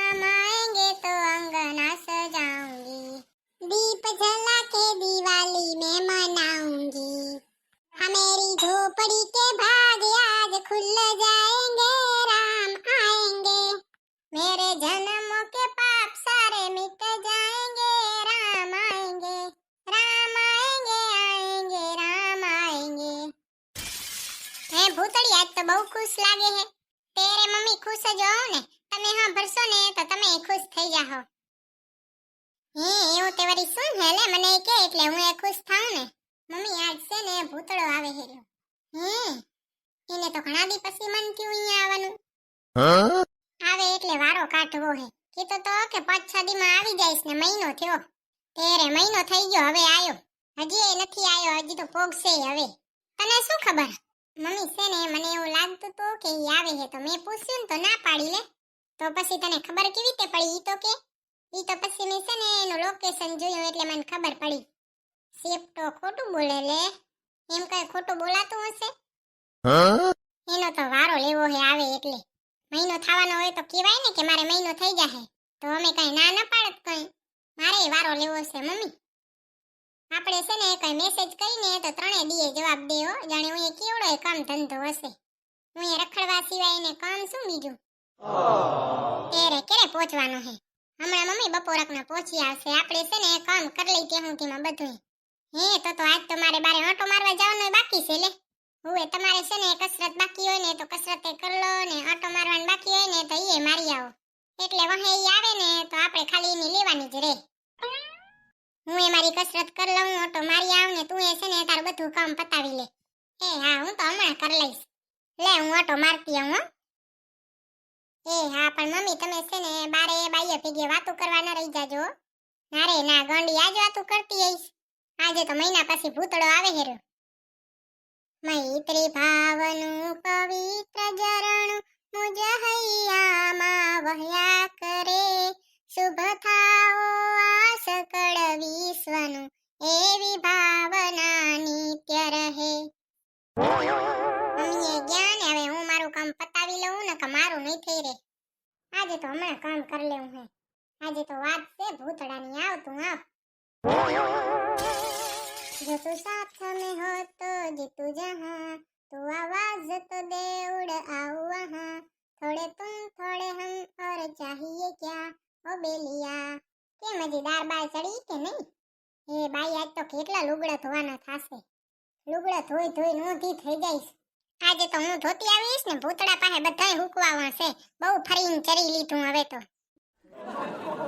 राम आएंगे तो अंगना सजाऊंगी, दीप जला के दिवाली में मनाऊंगी, हाँ मेरी झोपड़ी के भाग आज खुल जाएंगे, राम आएंगे, मेरे जन्मों के पाप सारे मिट जाएंगे, राम आएंगे, राम आएंगे आएंगे राम आएंगे। હે ભૂતળી આજ તો બહુ ખુશ લાગે હે. તેરે મમ્મી ખુશ જ હો ને. તમે હા ભરશો ને તો તમે ખુશ થઈ જાહો. હે એવું તે વરી શું હે લે મને કે એટલે હું ખુશ થાઉં ને. મમ્મી આજ છે ને ભૂતળો આવે હે. હે એને તો ઘણા દી પછી મન થયું અહીંયા આવવાનું. આવે એટલે વારો કાઢવો હે. કીધું તો કે 5-6 દીમાં આવી જઈશ ને મહિનો થયો. તેરે મહિનો થઈ ગયો હવે આયો. હજી એ નથી આયો હજી તો પોગશે હવે. તને શું ખબર? મમ્મી છે ને મને એવું લાગતું તો કે ઈ આવે હે તો મેં પૂછ્યું ને તો ના પાડી લે. તો પછી તને ખબર કેવી રીતે પડી? ઈ તો કે ઈ તો પછી મેં છે ને એનું લોકેશન જોયું એટલે મને ખબર પડી. સેપ તો ખોટું બોલે લે. એમ કઈ ખોટું બોલાતું હશે? એનો તો વારો લેવો હે આવે એટલે. મહિનો થવાનો હોય તો કહેવાય ને કે મારે મહિનો થઈ જાહે. તો અમે કઈ ના ન પાડત કઈ. મારે વારો લેવો છે મમ્મી. આપણે છે ને કઈ મેસેજ કરીને તો 3 દીએ જવાબ દેવો જાણે હું કેવડો કામ ધંધો હશે. હું રખડવા સિવાય ને કામ શું બીજું? તેરે કેરે પહોંચવાનું હે? હમણાં મમ્મી બપોરકના પહોંચી આવશે. આપણે છે ને કામ કરી લઈ ત્યાં સુધીમાં બધું. હે તો આજ તો મારે બારે આંટો મારવા જવાનું બાકી છે લે. હવે તમારે છે ને કસરત બાકી હોય ને તો કસરતે કરી લો ને આંટો મારવાનું બાકી હોય ને તો એ મારી આવો. એટલે વહે ઈ આવે ને તો આપણે ખાલી એની લેવાની જ રહે. હું એ મારી કસરત કરી લઉં ઓટો મારી આવ ને તું એ છે ને તારું બધું કામ પતાવી લે. એ હા હું તો હમણાં કરી લઈશ. લે હું ઓટો મારતી આવું હો. એ હા પણ મમ્મી તમે છે ને બારે બાઈએ ભેગે વાતું કરવા ન રહી જાજો. ના રે ના ગોંડી આજ વાતું કરતી આઈશ. આજે તો મહિના પછી ભૂતળો આવે હેરો. મૈત્રી ભાવનું પવિત્ર ઝરણું મુજ હૈયામાં વહ્યા કરે. શુભ થાઓ આ સકળ વિશ્વનું એવી ભાવના નિત્ય રહે. મમ્મીએ જ્ઞાન હવે હું મારું કામ પતાવી લઉં ને કે મારું નહીં થઈ રે. આજે તો હમણાં કામ કરી લેવું હે. આજે તો વાત છે ભૂતડાની આવ તું આવ. જો તું સાથ में हो तो जीतू जहां तू आवाज तो दे उड़ आओ वहां थोड़े तुम थोड़े हम और चाहिए क्या ओ बेलिया. કે મજેદાર બાય ચડી કે નહીં? એ બાઈ આજ તો કેટલા લુગડા ધોવાના થાશે. લુગડા ધોઈ ધોઈ નોંધી થઈ જઈશ. આજે તો હું ધોતી આવીશ ને ભૂતડા પાસે બધાય હુકવાવા છે. બહુ ફરીને ચરી લીધું હવે તો.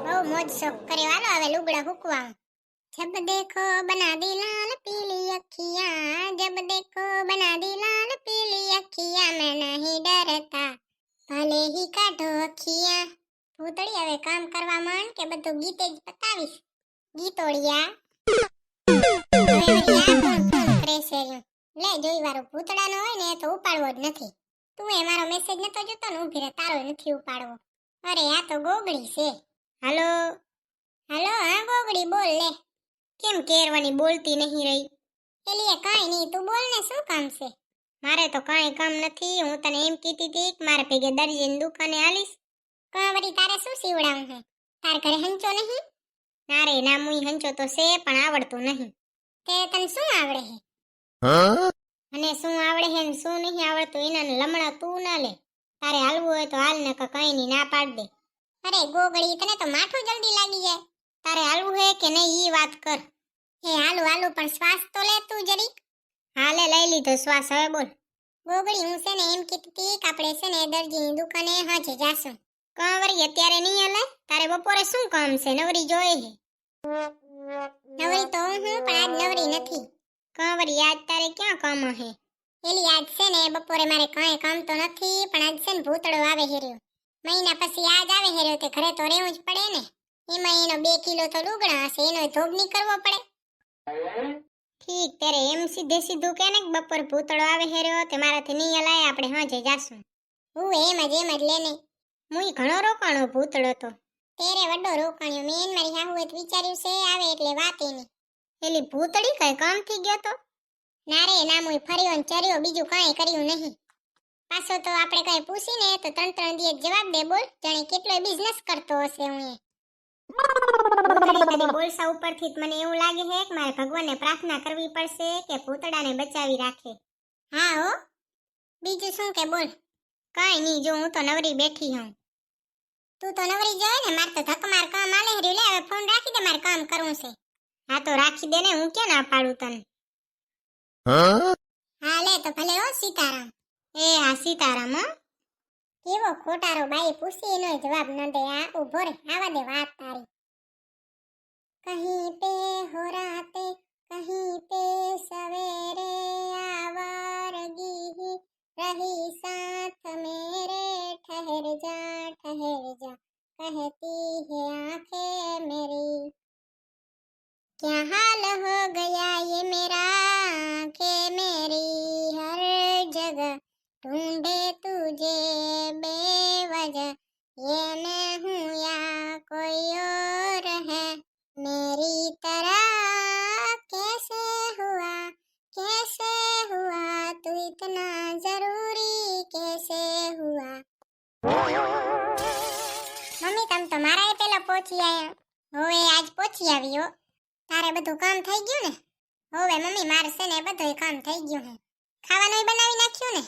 બહુ મોજ શોખ કર્યો. હાલો હવે લુગડા હુકવાવું. जब देखो बना दी लाल पीली अखियां, जब देखो बना दी लाल पीली अखियां, मैं नहीं डरता भले ही काढो अखियां. ભૂતળી હવે કામ કરવા માંડ કે બધું ગીતે જ પતાવીશ. ગીતોડિયા લે જોઈ વારો ભૂતડાનો હોય ને તો ઉપાડવો જ નથી. તું એ મારો મેસેજ નતો જોતો ને ઊભી રહે તારો નથી ઉપાડવો. અરે આ તો ગોગડી છે. હાલો હાલો હા ગોગડી બોલ લે. કેમ કેરવાની બોલતી નહીં રહી? એલીએ કાંઈ નહીં તું બોલ ને શું કામ છે? મારે તો કાંઈ કામ નથી. હું તને એમ કીધી હતી કે મારે ભેગે દરજીની દુકાને આલીશ. કાંવરી તારે શું સીવડાવું છે? તાર ઘરે હંચો નહીં? ના રે ના મુઈ હંચો તો છે પણ આવડતું નહીં. તે તને શું આવડે છે? મને શું આવડે છે ને શું નહીં આવડતું એના લમણા તું ના લે. તારે હાલવું હોય તો હાલ ને કાંઈ નહીં ના પાડ દે. અરે ગોગડી તને તો માથું જલ્દી લાગી જાય. તારે હાલવું હે કે નહીં ઈ વાત કર. હે હાલું હાલું પણ શ્વાસ તો લે તું જરીક. હાલે લઈ લીધો શ્વાસ હવે બોલ. ગોગડી હું છે ને એમ કીધી કે આપણે છે ને દરજીની દુકાને હાજે જાશું. કાંવરી અત્યારે નહીં હાલે? તારે બપોરે શું કામ છે? નવરી જોઈ હે? નવરી તો હું પણ આજ નવરી નથી. કાંવરી આજ તારે ક્યાં કામ હે? એલી આજ છે ને બપોરે મારે કાંઈ કામ તો નથી પણ આજ છે ને ભૂતળો આવે હેર્યો. મહિના પછી આજ આવે હેર્યો તે ઘરે તો રહેવું જ પડે ને. એમાં એનો 2 કિલો તો લુગડા હશે એનો ધોગ નહીં કરવો પડે. ઠીક ત્યારે એમ સીધે સીધું કે ને બપોર ભૂતળો આવે હેર્યો તે મારાથી નહીં હલાય આપણે હાજે જાશું. હું એમ જ લેને. મુઈ ઘણો રોકાણો ભૂતળો તો. તેરે વડો રોકાણ્યો. મેં મારી હાહુએ વિચાર્યું છે આવે એટલે વાત એની. એલી ભૂતળી કઈ કામ થઈ ગયો તો? ના રે ના મુઈ ફર્યો ને ચર્યો બીજું કાંઈ કર્યું નહીં. પાછો તો આપણે કઈ પૂછીને તો ત્રણ ત્રણ દિવસ જવાબ દે. બોલ, જાણે કેટલોય બિઝનેસ કરતો હશે. હું એ બોલસા ઉપરથી મને એવું લાગે છે કે મારે ભગવાનને પ્રાર્થના કરવી પડશે કે ભૂતડાને બચાવી રાખે. હા હો, બીજું શું કે બોલ. કઈ નહીં, જો હું તો નવરી બેઠી હું. તું તો નવરી જાય ને, મારે તો ધકમાર કામ આલે હર્યું. લે હવે ફોન રાખી દે, મારે કામ કરવું છે. હા તો રાખી દે ને, હું ક્યાં ના પાડું તને. હા લે તો ભલે. હો સીતારામ. એ હા સીતારામ. હો કેવો ખોટારો, બાઈ પૂછી એનો જવાબ ન દે. આ ઉભો રે, આવા દે વાત તારી. કहीं पे हो राते, कहीं पे सवेरे, आवारगी रही साथ मेरे, ठहर जा कहती है आंखें मेरी, क्या हाल हो गया ये मेरा कि मेरी हर जगह ढूंढे तुझे बेवजह, ये मैं हूँ या कोई और है मेरी तरह, कैसे हुआ तू इतना जरूरी, कैसे हुआ. મમ્મી તમ તો મારા પેલા પહોંચી આયા. હવે આજ પહોંચી આવ્યો. તારે બધું કામ થઈ ગયું ને? હવે મમ્મી મારે છે ને બધું કામ થઈ ગયું છે. ખાવાનું બનાવી નાખ્યું ને?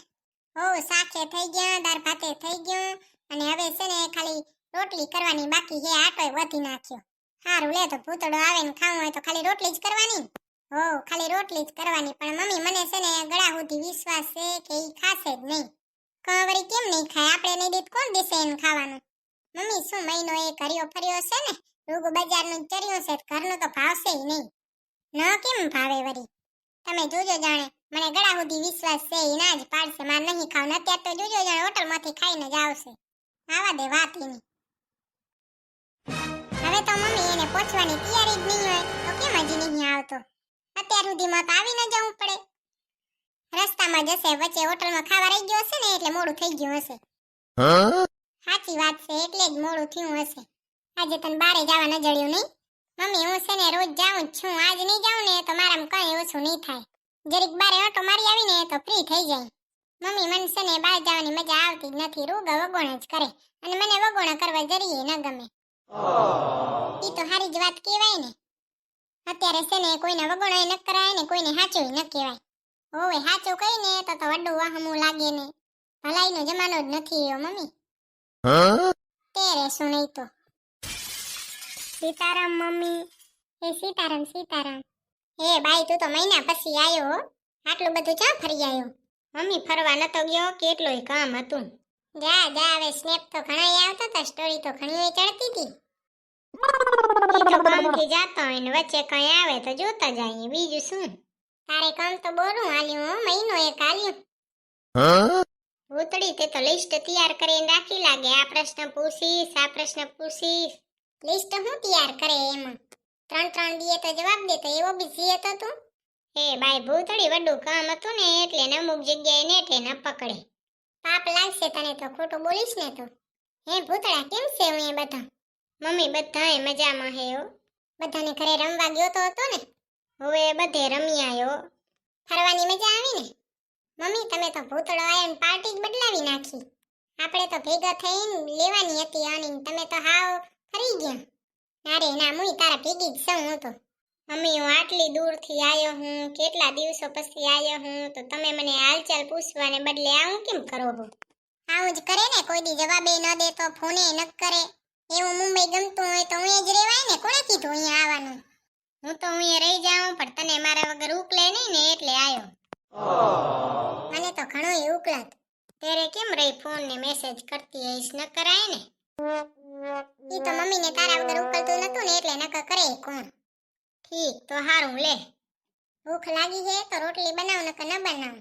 હો, શાકે થઈ ગયા, દાળ ભાતે થઈ ગયું, અને હવે છે ને ખાલી રોટલી કરવાની બાકી છે. આટોય વધી નાખ્યો. હારું લે, તો ભૂતડો આવે ને ખાવું હોય તો ખાલી રોટલી જ કરવાની. હો, ખાલી રોટલી જ કરવાની. પણ મમ્મી મને છે ને ગળા સુધી વિશ્વાસ છે કે ઈ ખાશે જ નહીં. કવરી કેમ નહીં ખાય? આપણે નહીં દીધ કોણ દેશે એને ખાવાનું? મમ્મી શું મહિનો એ કર્યો ફર્યો છે ને, રૂગ બજારનું ચર્યું છે, ઘરનું તો ભાવશે નહીં. ન કેમ ભાવે વરી? તમે જોજો જાણે, મને ગળા સુધી વિશ્વાસ છે ઈ ના જ પાડશે. માર નહીં ખાવ. અત્યારે તો જોજો જાણે હોટલમાંથી ખાઈને જ આવશે. આવા દે વાત એની. હવે તો મમ્મી એને પહોંચવાની તૈયારી જ નહીં હોય તો કેમ હજી નહીં આવતો? અત્યાર સુધીમાં તો આવી ન જવું પડે. રસ્તામાં જશે, વચ્ચે હોટલમાં ખાવા રહી ગયો હશે ને એટલે મોડું થઈ ગયું હશે. સાચી વાત છે, એટલે જ મોડું થયું હશે. આજે તને બારે જવા ન જડ્યું નહીં? મમ્મી હું છે ને રોજ જાઉં જ છું. આજ નહીં જાઉં ને તો મારામાં કંઈ ઓછું નહીં થાય. જરીક બારે ઓટો મારી આવીને તો ફ્રી થઈ જાય. મમ્મી મને છે ને બહાર જવાની મજા આવતી જ નથી. રૂગા વગોણા જ કરે, અને મને વગોણા કરવા જરીએ ન ગમે. ઈ તો હારી જ વાત કહેવાય ને. અત્યારે છે ને કોઈને વગોણા ન કરાય ને કોઈને હાચું ન કહેવાય. હોવે હાચું કહીને તો વડું વાહમું લાગે ને. ભલાઈનો જમાનો જ નથી એવો મમ્મી. તેરે શું નહીં તો. સીતારામ મમ્મી. એ સીતારામ સીતારામ. હે બાઈ, તું તો મહિના પછી આવ્યો હો. આટલું બધું ક્યાં ફરી આવ્યો? મમ્મી ફરવા નતો ગયો, કેટલોય કામ હતું. જા જા, હવે સ્નેપ તો ઘણાય આવતા હતા, સ્ટોરી તો ઘણી ચડતી હતી. ઈ તો કામથી જાતો હોય ને વચ્ચે કઈ આવે તો જોતા જઈએ, બીજું શું. તારે કામ તો બોરું હાલ્યું હો, મહિનો એક હાલ્યું. ભૂતડી, તે તો લિસ્ટ તૈયાર કરીને રાખી લાગે. આ પ્રશ્ન પૂછીશ. લિસ્ટ હું તૈયાર કરે એમાં? ત્રણ ત્રણ દીએ તો જવાબ દેતો, એવો બિઝી હતો તું. હે બાઈ ભૂતડી, વડું કામ હતું ને એટલે ને અમુક જગ્યાએ નેટે ન પકડે. પાપ લાગશે તને તો, ખોટું બોલીશ ને તો. હે ભૂતડા, કેમ છે હું એ બધા? મમ્મી બધાય મજામાં હે હો. બધાને ઘરે રમવા ગયો તો હતો ને? હવે બધે રમી આવ્યો. ફરવાની મજા આવી ને? મમ્મી તમે તો ભૂતળો આવીને પાર્ટી જ બદલાવી નાખી. આપણે તો ભેગા થઈને લેવાની હતી અને તમે તો હાવ ફરી ગયા. અરે ના, મુઈ તારા ભેગી જ છું હું તો. મમ્મી હું આટલી દૂરથી આવ્યો હું, કેટલા દિવસો પછી આવ્યો હું, તો તમે મને હાલચાલ પૂછવાને બદલે આવું કેમ કરો છો? આવું જ કરે ને, કોઈ દી જવાબે ન દે તો ફોને ન કરે. એવું મુંબઈ ગમતું હોય તો હું જ રહેવાય ને. કોણે કીધું અહીંયા આવવાનું? હું તો અહીંયા રહી જાઉં, પણ તને મારા વગર ઉકલે નહીં ને એટલે આવ્યો. મને તો ઘણો ઉકળાત. તેરે કેમ રહી ફોન ને મેસેજ કરતી હઈશ, ન કરાય ને? ઈ તો મમ્મીને તારા વગર ઉકલતું નતું ને એટલે નકર કરે કોણ. ઠીક તો હારું લે. ભૂખ લાગી છે તો રોટલી બનાવ નકર ન બનાવ.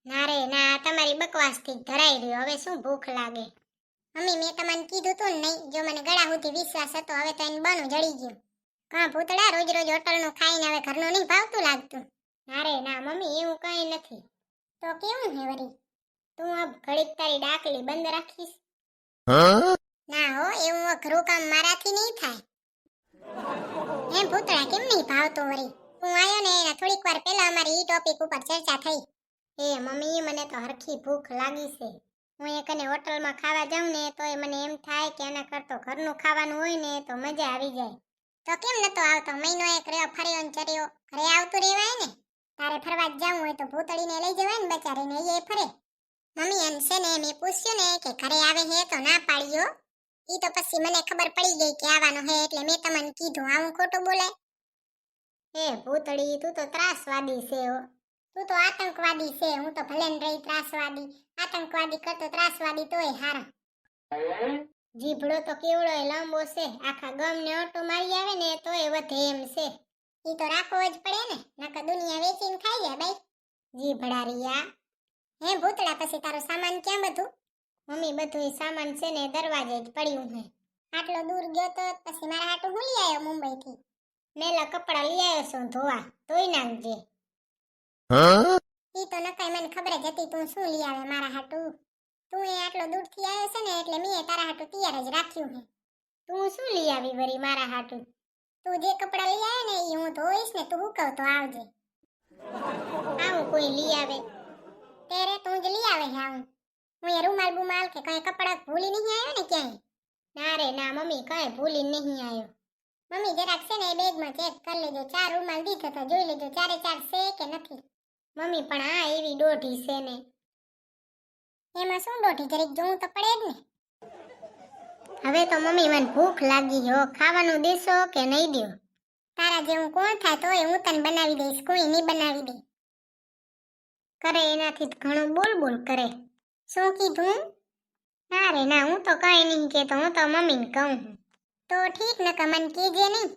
ના રે ના, તમારી બકવાસથી ધરાઈ રહ્યો. હવે શું ભૂખ લાગે? મમ્મી મેં તમને કીધું તું ને નહીં? જો મને ગળા સુધી વિશ્વાસ હતો, હવે તો એને બનું જડી ગયું. કાં ભૂતળા, રોજ રોજ હોટલનું ખાઈને હવે ઘરનું નહીં ભાવતું લાગતું? ના રે ના મમ્મી, એવું કઈ નથી. તો કેવું હે વરી? તું અબ ઘડીક તારી ડાકલી બંધ રાખીશ? ના હો, એવું અઘરું કામ મારાથી નહીં થાય. હે ભૂતળા, કેમ નહીં ભાવતું વરી? હું આવ્યો ને એના થોડીક વાર પહેલા અમારી ઈ ટોપિક ઉપર ચર્ચા થઈ. એ મમ્મી, મને તો હરખી ભૂખ લાગી છે. હું એકને હોટલમાં ખાવા જાઉં ને તો મને એમ થાય કે એના કરતો ઘરનું ખાવાનું હોય ને તો મજા આવી જાય. તો કેમ નતો આવતો? મહિનો એક રહ્યો, ફર્યો ને ચર્યો. ઘરે આવતું રહેવાય ને. તારે ફરવા જાવું હોય તો ભૂતળીને લઈ જવાય ને બચારીને, એ ફરે. મમ્મી એમ છે ને, મેં પૂછ્યું ને કે ઘરે આવે હે તો ના પાડ્યો. ઈ તો પછી મને ખબર પડી ગઈ કે આવવાનો હે એટલે મેં તમને કીધું. આવું ખોટું બોલાય? એ ભૂતળી, તું તો ત્રાસવાદી છે હો. તું તો આતંકવાદી છે. હું તો ભલે ને રહી ત્રાસવાદી. આતંકવાદી કરતો ત્રાસવાદી તોય હારા. જીભડો તો કેવડોય લાંબો છે. આખા ગામને ઓટો મારી આવે ને તોય વધે એમ છે. ઈ તો રાખવો જ પડે ને, નકર દુનિયા વેચીને ખાઈ જાય બાઈ. જીભડા રિયા. હે ભૂતળા, પછી તારો સામાન ક્યાં બધું? મમ્મી, બધું સામાન છે ને દરવાજે જ પડ્યું છે. આટલો દૂર ગયો તો પછી મારા હાટુ હું લઈ આવ્યો મુંબઈથી? મેલા કપડા લઈ આવ્યો છું ધોવા, ધોઈ નાખજે. ઈ તો નકાઈ મને ખબર જ હતી તું શું લઈ આવે મારા હાટુ. તું એ આટલો દૂરથી આવ્યો છે ને એટલે મેં તારા હાટુ તૈયાર જ રાખ્યું છે. તું શું લઈ આવી વરી મારા હાટુ? તું જે કપડા લઈ આવે ને ઈ હું ધોઈશ ને, તું હુકવ તો આવજે. આવું કોઈ લઈ આવે? તેરે તું જ લઈ આવે છે આવું. હું એ રૂમાલ બુમાલ કે કઈ કપડા ભૂલી નહીં આવ્યો ને ક્યાંય? ના રે ના મમ્મી, કઈ ભૂલી નહીં આવ્યો. મમ્મી જરાક છે ને એ બેગમાં ચેક કરી લેજો. 4 રૂમાલ દીધો તો જોઈ લેજો 4 છે કે નથી. મમ્મી પણ આ એવી દોઢી છે ને. એમાં શું દોઢી, જરીક જોવું તો પડે જ ને. હવે તો મમ્મી મને ભૂખ લાગી હો. ખાવાનું દેશો કે નહીં દો? તારા જેવું કોણ થાય તોય હું તને બનાવી દઈશ, કોઈ નહીં બનાવી દે. કરે એનાથી ઘણું બોલ બોલ કરે. શું કીધું? ના રે ના, હું તો કઈ નહીં કેતો. હું તો મમ્મીને કહું. તો ઠીક, નકર મને કહેજે નહીં.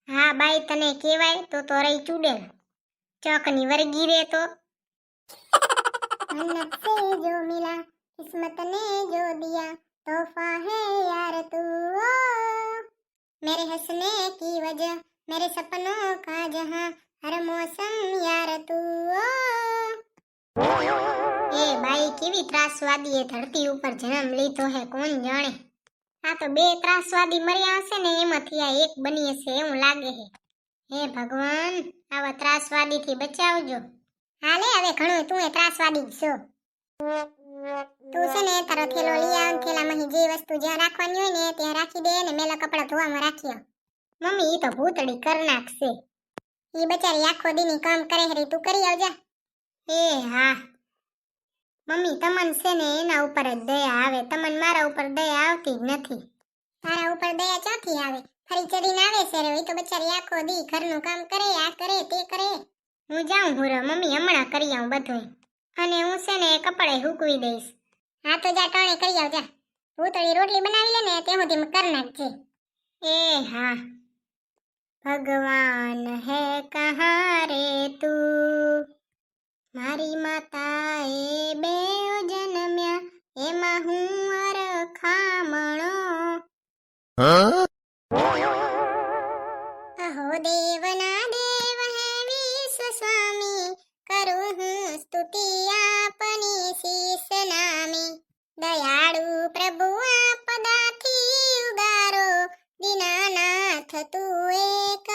હા બાઈ, તને કહેવાય તો રહી ચૂડેલ. ચોકની વર્ગી રે તો. મન્નત સે જો મિલા, કિસ્મત ને જો દિયા, તોહફા હે यार तू ओ, मेरे हंसने की वजह, मेरे सपनों का जहां, हर मौसम यार तू ओ. એ બાઈ કેવી ત્રાસવાદી એ ધરતી ઉપર જન્મ લીધો હે, કોણ જાણે. આ તો 2 ત્રાસવાદી મર્યા હશે ને એમાંથી આ એક બની હશે એવું લાગે હે. હે ભગવાન, આવા ત્રાસવાદી થી બચાવજો. હાલે હવે ઘણું તું એ ત્રાસવાદી જ છો. તું છે ને તારો થેલો લઈ આવ, થેલામાં જે વસ્તુ જ્યાં રાખવાની હોય ને ત્યાં રાખી દે ને મેલા કપડા ધોવામાં રાખી આવ. મમ્મી ઈ તો ભૂતડી કર નાખશે. ઈ બચારી આખો દીની કામ કરે હરી, તું કરી આવજા. એ હા મમ્મી, તમન છે ને એના ઉપર જ દયા આવે, તમન મારા ઉપર દયા આવતી જ નથી. તારા ઉપર દયા ક્યાંથી આવે? ફરી ચડીને આવે છે રે. ઈ તો બચારી આખો દી ઘરનું કામ કરે, આ કરે તે કરે. હું જાઉં હુરો મમ્મી, હમણાં કરી આવું બધું. અને હું છે ને કપડે હુકવી દઈશ. હા તો જા ટાણે કરી આવ જા. ભૂતળી રોટલી બનાવી લે ને ત્યાં સુધી કર નાખજે. એ હા. ભગવાન હે કહા રે તું, મારી માતા એ 2 જન્મ્યા, એમાં હું અરખામણો. અહો દેવના દેવ હે વિશ્વ સ્વામી, કરું હું સ્તુતિ આપની શીશ નામી. દયાળુ પ્રભુ આપદાથી ઉગારો, દીનાનાથ તું એક